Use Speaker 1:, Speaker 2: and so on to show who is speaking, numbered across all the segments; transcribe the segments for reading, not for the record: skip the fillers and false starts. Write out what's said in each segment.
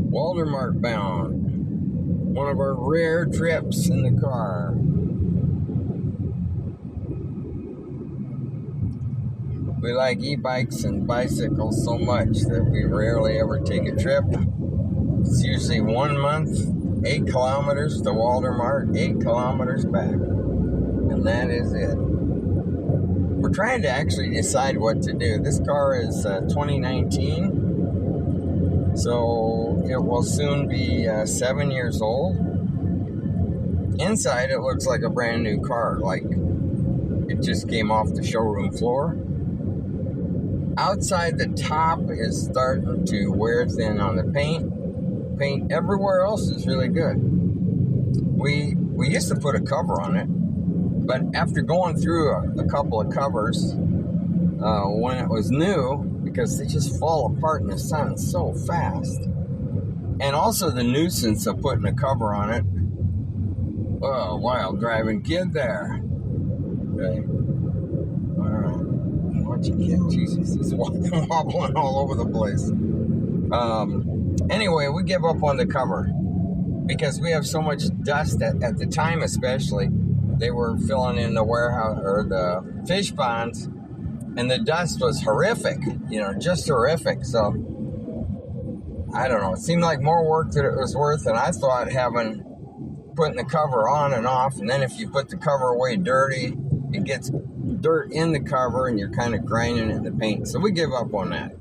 Speaker 1: Walmart bound. One of our rare trips in the car. We like e-bikes and bicycles so much that we rarely ever take a trip. It's usually 1 month, 8 kilometers to Walmart, 8 kilometers back. And that is it. We're trying to actually decide what to do. This car is 2019. So it will soon be 7 years old. Inside, it looks like a brand new car, like it just came off the showroom floor. Outside, the top is starting to wear thin on the paint. Paint everywhere else is really good. We used to put a cover on it, but after going through a couple of covers when it was new, because they just fall apart in the sun so fast. And also the nuisance of putting a cover on it. Oh, wild driving kid there. Okay. Alright. Watch it, kid. Jesus, he's wobbling all over the place. Anyway, we give up on the cover because we have so much dust at the time, especially. They were filling in the warehouse or the fish ponds. And the dust was horrific, just horrific. So, I don't know. It seemed like more work than it was worth. And I thought putting the cover on and off. And then if you put the cover away dirty, it gets dirt in the cover and you're kind of grinding in the paint. So we give up on that.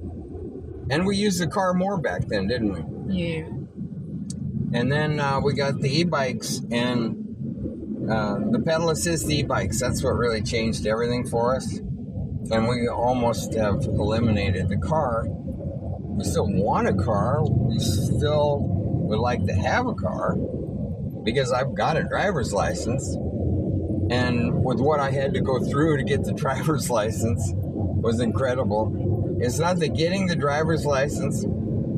Speaker 1: And we used the car more back then, didn't we?
Speaker 2: Yeah.
Speaker 1: And then we got the e-bikes and the pedal assist e-bikes. That's what really changed everything for us. And we almost have eliminated the car. We still want a car. We still would like to have a car because I've got a driver's license. And with what I had to go through to get the driver's license was incredible. It's not the getting the driver's license.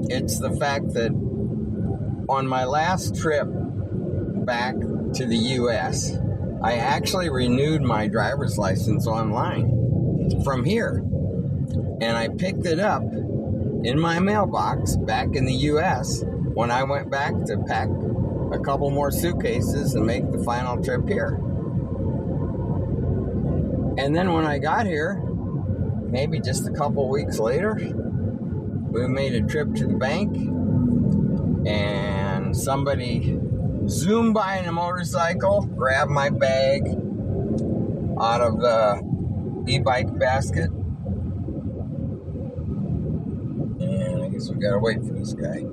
Speaker 1: It's the fact that on my last trip back to the U.S., I actually renewed my driver's license online from here. And I picked it up in my mailbox back in the U.S. when I went back to pack a couple more suitcases and make the final trip here. And then when I got here, maybe just a couple weeks later, we made a trip to the bank and somebody zoomed by in a motorcycle, grabbed my bag out of the e-bike basket. And I guess we gotta wait for this guy.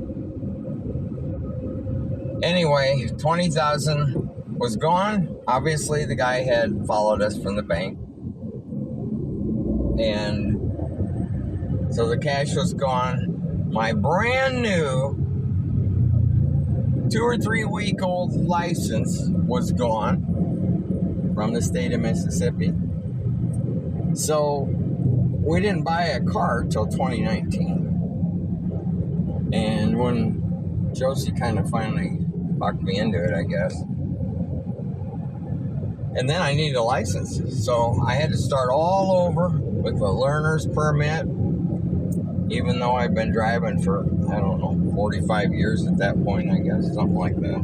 Speaker 1: Anyway, $20,000 was gone. Obviously, the guy had followed us from the bank. And so the cash was gone. My brand new 2 or 3 week old license was gone from the state of Mississippi. So we didn't buy a car till 2019. And when Josie kind of finally talked me into it, I guess. And then I needed a license. So I had to start all over with a learner's permit, even though I've been driving for, 45 years at that point, I guess, something like that.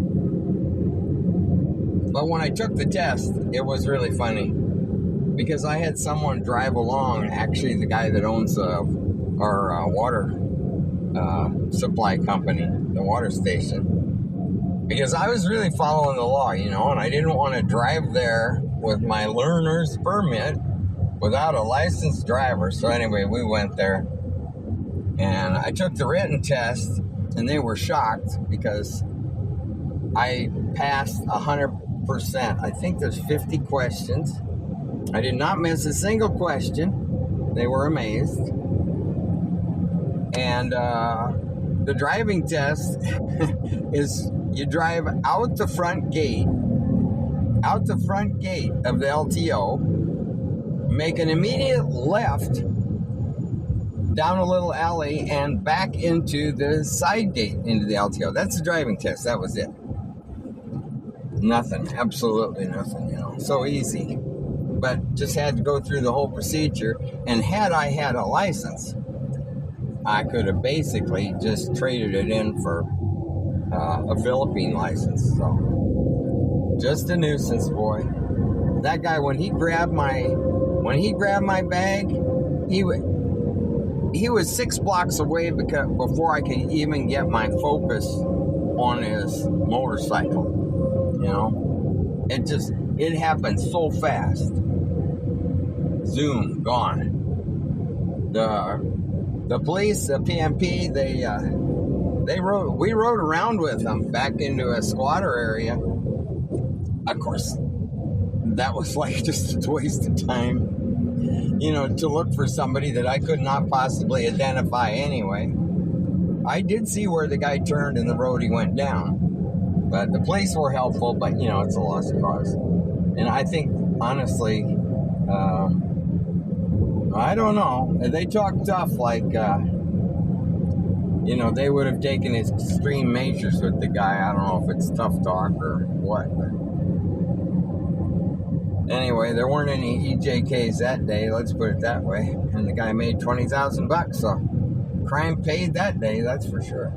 Speaker 1: But when I took the test, it was really funny because I had someone drive along, actually the guy that owns our water supply company, the water station, because I was really following the law, and I didn't want to drive there with my learner's permit without a licensed driver. So anyway, we went there and I took the written test and they were shocked because I passed 100%. I think there's 50 questions. I did not miss a single question. They were amazed. And the driving test is you drive out the front gate of the LTO, make an immediate left down a little alley and back into the side gate into the LTO. That's the driving test. That was it. Nothing. Absolutely nothing, So easy. But just had to go through the whole procedure. And had I had a license, I could have basically just traded it in for a Philippine license. So just a nuisance, boy. That guy, when he grabbed my bag, he was 6 blocks away before I could even get my focus on his motorcycle. You know, it happened so fast. Zoom, gone. The police, the PMP, we rode around with them back into a squatter area. Of course, that was like just a waste of time, you know, to look for somebody that I could not possibly identify anyway. I did see where the guy turned and the road he went down, but the police were helpful, but you know, it's a lost cause. And I think, honestly, I don't know. They talk tough, like, you know, they would have taken extreme measures with the guy. I don't know if it's tough talk or what. But anyway, there weren't any EJKs that day, let's put it that way. And the guy made $20,000, so crime paid that day, that's for sure.